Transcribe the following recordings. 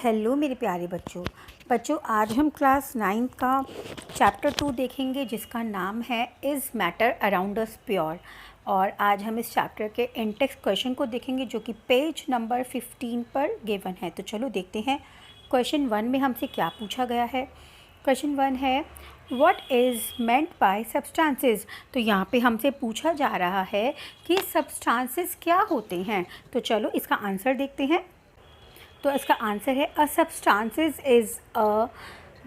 Hello मेरे प्यारे बच्चों आज हम क्लास 9 का चैप्टर 2 देखेंगे जिसका नाम है is matter around us pure. और आज हम इस चैप्टर के इंटेक्स्ट क्वेश्चन को देखेंगे जो कि पेज नंबर 15 पर गिवन है। तो चलो देखते हैं क्वेश्चन 1 में हमसे क्या पूछा गया है। क्वेश्चन 1 है what is meant by substances. तो यहाँ पे हमसे पूछा जा रहा है कि सब्सटेंसेस क्या होते हैं। तो चलो इसका आंसर देखते हैं। तो इसका आंसर है अ सब्सटेंसेस इज़ अ,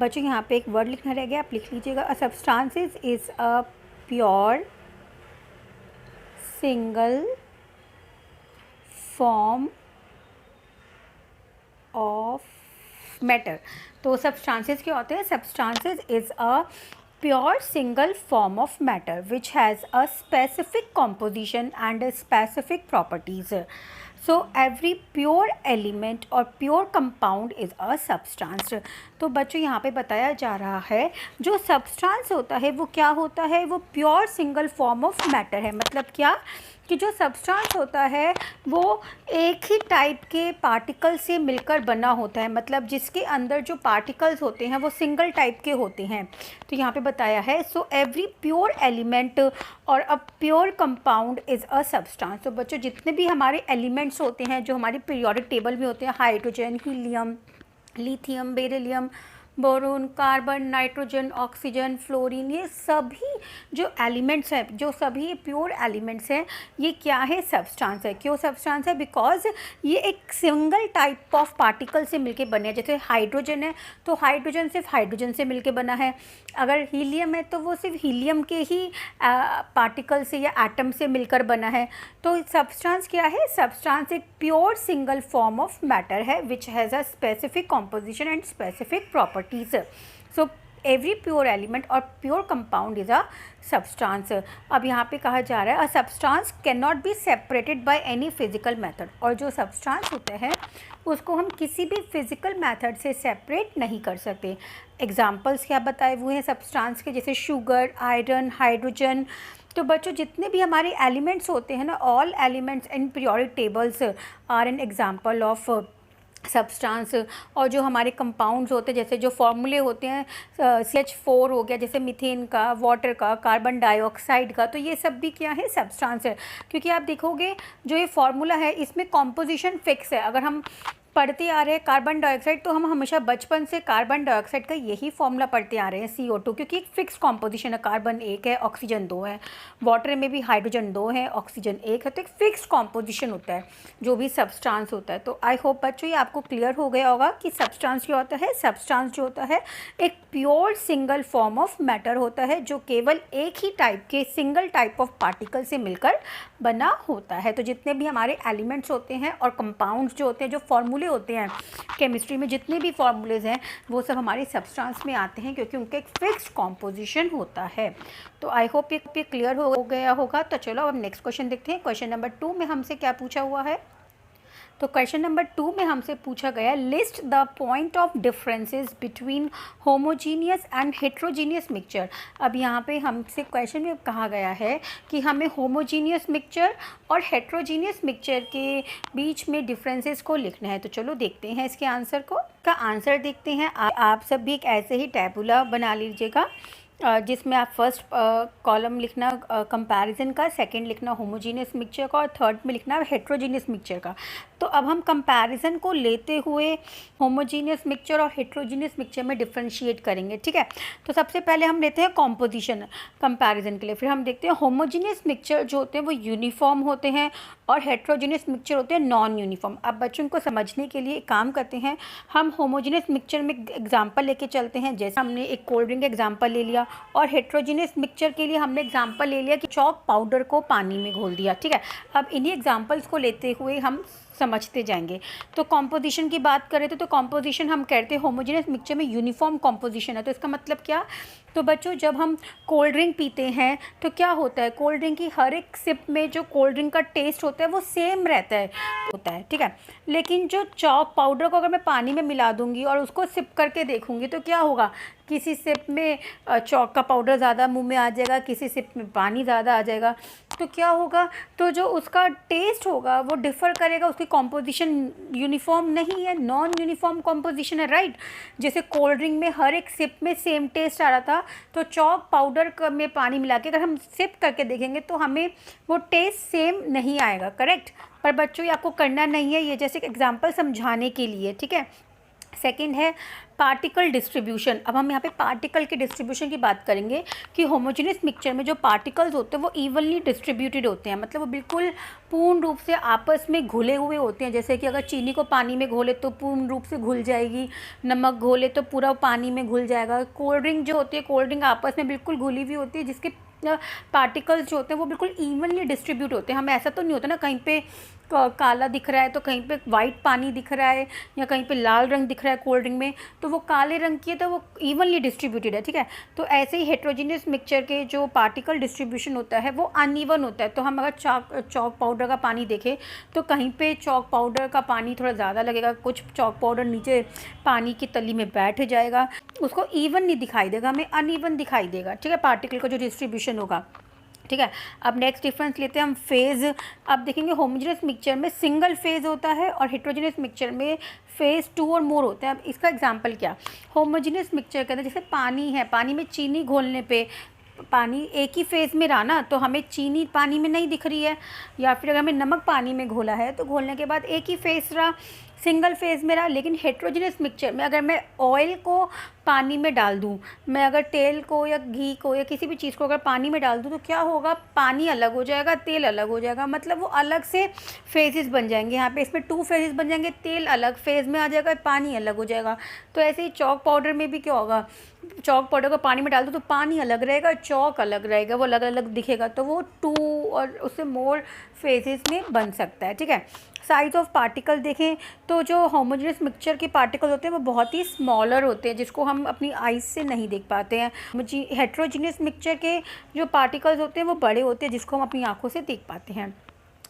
बच्चों यहाँ पे एक वर्ड लिखना रह गया, आप लिख लीजिएगा। A substances is a pure single form of matter. तो सब्सटेंसेस क्या होते हैं? Substances is a pure single form of matter which has a specific composition and specific properties. So every pure element or pure compound is a substance. तो बच्चों यहाँ पे बताया जा रहा है जो सब्सटेंस होता है वो क्या होता है? वो pure single form of matter है। मतलब क्या कि जो सब्सटेंस होता है वो एक ही टाइप के पार्टिकल से मिलकर बना होता है। मतलब जिसके अंदर जो पार्टिकल्स होते हैं वो सिंगल टाइप के होते हैं। तो यहाँ पे बताया है सो एवरी प्योर एलिमेंट और a pure compound is a substance. तो बच्चों जितने भी हमारे एलिमेंट्स होते हैं जो हमारी पीरियोडिक टेबल में होते हैं, hydrogen, helium, lithium, beryllium, boron, carbon, nitrogen, oxygen, fluorine, ये सभी जो एलिमेंट्स हैं, जो सभी प्योर एलिमेंट्स हैं, ये क्या है? सब्सटेंस है। क्यों सब्सटेंस है? बिकॉज ये एक सिंगल टाइप ऑफ पार्टिकल से मिलके बने हैं। जैसे हाइड्रोजन है तो हाइड्रोजन सिर्फ हाइड्रोजन से मिलके बना है। अगर हीलियम है तो वो सिर्फ हीलियम के ही पार्टिकल से या एटम से मिलकर बना है। तो सब्सटेंस क्या है? सब्सटेंस एक pure single form of matter है which has a specific composition and specific properties. So every pure element और pure compound is a substance. अब यहाँ पे कहा जा रहा है a substance can not be separated by any physical method. और जो सब्सटेंस होते हैं उसको हम किसी भी फिजिकल मेथड से सेपरेट नहीं कर सकते। एग्जाम्पल्स क्या बताए हुए हैं सब्सटेंस के? जैसे शुगर, आयरन, हाइड्रोजन। तो बच्चों जितने भी हमारे एलिमेंट्स होते हैं ना, all elements in periodic tables are an example of substance. और जो हमारे कंपाउंड्स होते हैं, जैसे जो फॉर्मूले होते हैं CH4 हो गया, जैसे मीथेन का, वाटर का, कार्बन डाइऑक्साइड का, तो ये सब भी क्या है? सब्सटेंस है। क्योंकि आप देखोगे जो ये फार्मूला है इसमें कॉम्पोजिशन फिक्स है। अगर हम पढ़ते आ रहे हैं कार्बन डाइऑक्साइड तो हम हमेशा बचपन से कार्बन डाइऑक्साइड का यही फॉर्मूला पढ़ते आ रहे हैं CO2, क्योंकि एक फिक्स कॉम्पोजिशन है। कार्बन 1 है, ऑक्सीजन 2 है, वाटर में भी हाइड्रोजन 2 है, ऑक्सीजन 1 है। तो एक फिक्स कॉम्पोजिशन होता है जो भी सब्सटेंस होता है। तो आई होप बच्चों ये आपको क्लियर हो गया होगा कि सब्सटेंस क्या होता है। सब्सटेंस जो होता है एक pure single form of matter होता है जो केवल एक ही टाइप के सिंगल टाइप ऑफ पार्टिकल से मिलकर बना होता है। तो जितने भी हमारे एलिमेंट्स होते हैं और कंपाउंड्स जो होते हैं, जो फॉर्मूले होते हैं केमिस्ट्री में, जितने भी फॉर्मूलेज हैं वो सब हमारे सब्सटेंस में आते हैं क्योंकि उनका एक फिक्स्ड कॉम्पोजिशन होता है। तो आई होप ये क्लियर हो गया होगा। तो चलो अब नेक्स्ट क्वेश्चन देखते हैं। क्वेश्चन नंबर 2 में हमसे क्या पूछा हुआ है? तो क्वेश्चन नंबर 2 में हमसे पूछा गया list the point of differences between homogeneous and heterogeneous mixture. अब यहाँ पे हमसे क्वेश्चन में कहा गया है कि हमें होमोजीनियस मिक्सचर और हेट्रोजीनियस मिक्सचर के बीच में डिफरेंसेस को लिखना है। तो चलो देखते हैं इसके आंसर को। का आंसर देखते हैं। आप सब भी एक ऐसे ही टैबुला बना लीजिएगा जिसमें आप फर्स्ट कॉलम लिखना कंपैरिजन का, सेकंड लिखना होमोजीनियस मिक्सचर का और थर्ड में लिखना हेट्रोजीनियस मिक्सचर का। तो अब हम कंपैरिजन को लेते हुए होमोजीनियस मिक्सचर और हेट्रोजीनियस मिक्सचर में डिफरेंशिएट करेंगे, ठीक है। तो सबसे पहले हम लेते हैं कॉम्पोजिशन कंपैरिजन के लिए, फिर हम देखते हैं होमोजीनियस मिक्सचर जो होते हैं वो यूनिफॉर्म होते हैं और हेट्रोजीनियस मिक्सचर होते हैं नॉन यूनिफॉर्म। अब बच्चों को समझने के लिए एक काम करते हैं, हम होमोजीनियस मिक्सचर में एग्जाम्पल लेके चलते हैं। जैसे हमने एक कोल्ड ड्रिंक एग्जाम्पल ले लिया और हेट्रोजीनियस मिक्सचर के लिए हमने एग्जाम्पल ले लिया कि चॉक पाउडर को पानी में घोल दिया, ठीक है। अब इन्हीं एग्जाम्पल्स को लेते हुए हम समझते जाएंगे। तो कॉम्पोजिशन की बात करें तो कॉम्पोजिशन हम कहते हैं होमोजेनियस मिक्सचर में यूनिफॉर्म कॉम्पोजिशन है। तो इसका मतलब क्या? तो बच्चों जब हम कोल्ड ड्रिंक पीते हैं तो क्या होता है, कोल्ड ड्रिंक की हर एक सिप में जो कोल्ड ड्रिंक का टेस्ट होता है वो सेम रहता है ठीक है। लेकिन जो चॉक पाउडर को अगर मैं पानी में मिला दूंगी और उसको सिप करके देखूंगी तो क्या होगा, किसी सिप में चॉक का पाउडर ज़्यादा मुंह में आ जाएगा, किसी सिप में पानी ज़्यादा आ जाएगा। तो क्या होगा, तो जो उसका टेस्ट होगा वो डिफ़र करेगा, उसकी कॉम्पोजिशन यूनिफॉर्म नहीं है, नॉन यूनिफॉर्म कॉम्पोजिशन है, राइट। जैसे कोल्ड ड्रिंक में हर एक सिप में सेम टेस्ट आ रहा था, तो चॉक पाउडर में पानी मिला के अगर हम सिप करके देखेंगे तो हमें वो टेस्ट सेम नहीं आएगा, करेक्ट। पर बच्चों ये आपको करना नहीं है, ये जैसे एक एग्जांपल समझाने के लिए, ठीक है। सेकंड है पार्टिकल डिस्ट्रीब्यूशन। अब हम यहाँ पे पार्टिकल के डिस्ट्रीब्यूशन की बात करेंगे कि होमोजेनियस मिक्सचर में जो पार्टिकल्स होते हैं वो इवनली डिस्ट्रीब्यूटेड होते हैं, मतलब वो बिल्कुल पूर्ण रूप से आपस में घुले हुए होते हैं। जैसे कि अगर चीनी को पानी में घोले तो पूर्ण रूप से घुल जाएगी, नमक घोले तो पूरा पानी में घुल जाएगा। कोल्ड ड्रिंक जो होती है, कोल्ड ड्रिंक आपस में बिल्कुल घुली हुई होती है, जिसके पार्टिकल्स जो होते हैं वो बिल्कुल इवनली डिस्ट्रीब्यूट होते हैं। हमें ऐसा तो नहीं होता ना कहीं पे काला दिख रहा है तो कहीं पे वाइट पानी दिख रहा है, या कहीं पे लाल रंग दिख रहा है कोल्ड ड्रिंक में, तो वो काले रंग की है तो वो इवनली डिस्ट्रीब्यूटेड है, ठीक है। तो ऐसे ही हेट्रोजीनियस मिक्सचर के जो पार्टिकल डिस्ट्रीब्यूशन होता है वो अनइवन होता है। तो हम अगर चॉक पाउडर का पानी देखें तो कहीं पे चॉक पाउडर का पानी थोड़ा ज़्यादा लगेगा, कुछ चॉक पाउडर नीचे पानी की तली में बैठ जाएगा, उसको इवन नहीं दिखाई देगा, हमें अनइवन दिखाई देगा, ठीक है, पार्टिकल का जो डिस्ट्रीब्यूशन होगा, ठीक है। अब नेक्स्ट डिफरेंस लेते हैं हम फेज़। अब देखेंगे होमोजेनियस मिक्सचर में सिंगल फेज़ होता है और हेट्रोजेनियस मिक्सचर में फेज़ 2 और मोर होते हैं। अब इसका एग्जांपल क्या, होमोजेनियस मिक्सचर के अंदर जैसे पानी है, पानी में चीनी घोलने पे पानी एक ही फेज़ में रहा ना, तो हमें चीनी पानी में नहीं दिख रही है, या फिर अगर हमें नमक पानी में घोला है तो घोलने के बाद एक ही फेज़ रहा, सिंगल फेज़ में रहा। लेकिन हेट्रोजेनियस मिक्सचर में अगर मैं ऑयल को पानी में डाल दूँ, मैं अगर तेल को या घी को या किसी भी चीज़ को अगर पानी में डाल दूँ तो क्या होगा, पानी अलग हो जाएगा, तेल अलग हो जाएगा, मतलब वो अलग से फेजेस बन जाएंगे। यहाँ पे इसमें 2 फेजेस बन जाएंगे, तेल अलग फेज़ में आ जाएगा, पानी अलग हो जाएगा। तो ऐसे ही चॉक पाउडर में भी क्या होगा, चॉक पाउडर को पानी में डाल दो तो पानी अलग रहेगा, चॉक अलग रहेगा, वो अलग अलग दिखेगा, तो वो 2 और उससे मोर फेजेस में बन सकता है, ठीक है। साइज ऑफ पार्टिकल देखें तो जो होमोजेनियस मिक्सचर के पार्टिकल होते हैं वो बहुत ही स्मॉलर होते हैं, जिसको हम अपनी आइज़ से नहीं देख पाते हैं। हेट्रोजीनियस मिक्सचर के जो पार्टिकल्स होते हैं वो बड़े होते हैं, जिसको हम अपनी आँखों से देख पाते हैं।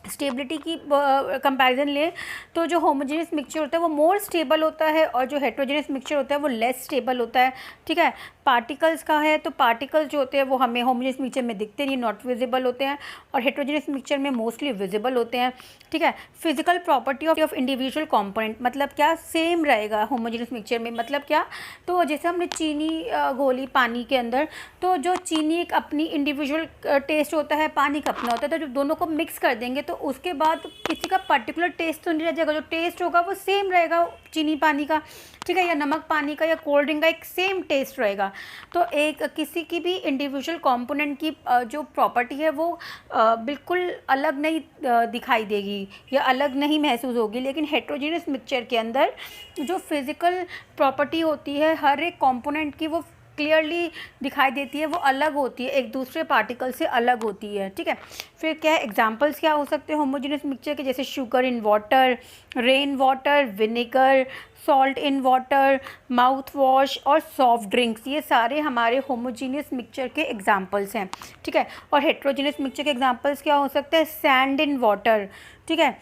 स्टेबिलिटी की कंपैरिजन लें तो जो होमोजेनियस मिक्सचर होता है वो मोर स्टेबल होता है और जो हेट्रोजेनियस मिक्सचर होता है वो लेस स्टेबल होता है, ठीक है। पार्टिकल्स का है तो पार्टिकल्स जो होते हैं वो हमें होमोजेनियस मिक्सचर में दिखते नहीं, नॉट विजिबल होते हैं, और हेट्रोजेनियस मिक्सचर में मोस्टली विजिबल होते हैं, ठीक है। Physical property of individual component मतलब क्या, सेम रहेगा होमोजेनियस मिक्सचर में, मतलब क्या, तो जैसे हमने चीनी घोली पानी के अंदर, तो जो चीनी एक अपनी इंडिविजुअल टेस्ट होता है, पानी का अपना होता है, तो जब दोनों को मिक्स कर देंगे तो उसके बाद किसी का पर्टिकुलर टेस्ट तो नहीं रह जाएगा, जो टेस्ट होगा वो सेम रहेगा चीनी पानी का, ठीक है, या नमक पानी का या कोल्ड ड्रिंक का एक सेम टेस्ट रहेगा। तो एक किसी की भी इंडिविजुअल कंपोनेंट की जो प्रॉपर्टी है वो बिल्कुल अलग नहीं दिखाई देगी या अलग नहीं महसूस होगी। लेकिन हेट्रोजेनियस मिक्सचर के अंदर जो फिज़िकल प्रॉपर्टी होती है हर एक कंपोनेंट की वो क्लियरली दिखाई देती है, वो अलग होती है, एक दूसरे पार्टिकल से अलग होती है, ठीक है। फिर क्या है, एग्जांपल्स क्या हो सकते हैं होमोजेनियस मिक्सचर के, जैसे sugar in water, rain water, vinegar, salt in water, mouth wash और सॉफ्ट ड्रिंक्स, ये सारे हमारे होमोजेनियस मिक्सचर के एग्जांपल्स हैं, ठीक है। और हेट्रोजेनियस मिक्सचर के एग्जांपल्स क्या हो सकते हैं, सैंड इन वाटर, ठीक है,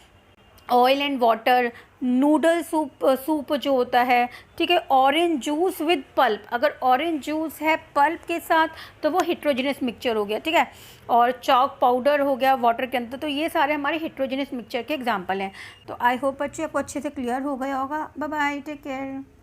oil and water, noodle soup जो होता है, ठीक है, ऑरेंज जूस विद पल्प, अगर ऑरेंज जूस है पल्प के साथ तो वो हेट्रोजेनियस मिक्सचर हो गया, ठीक है। और चॉक पाउडर हो गया वाटर के अंदर, तो ये सारे हमारे हेट्रोजेनियस मिक्सचर के एग्जांपल हैं। तो आई होप बच्चे आपको अच्छे से क्लियर हो गया होगा। Bye bye, take care.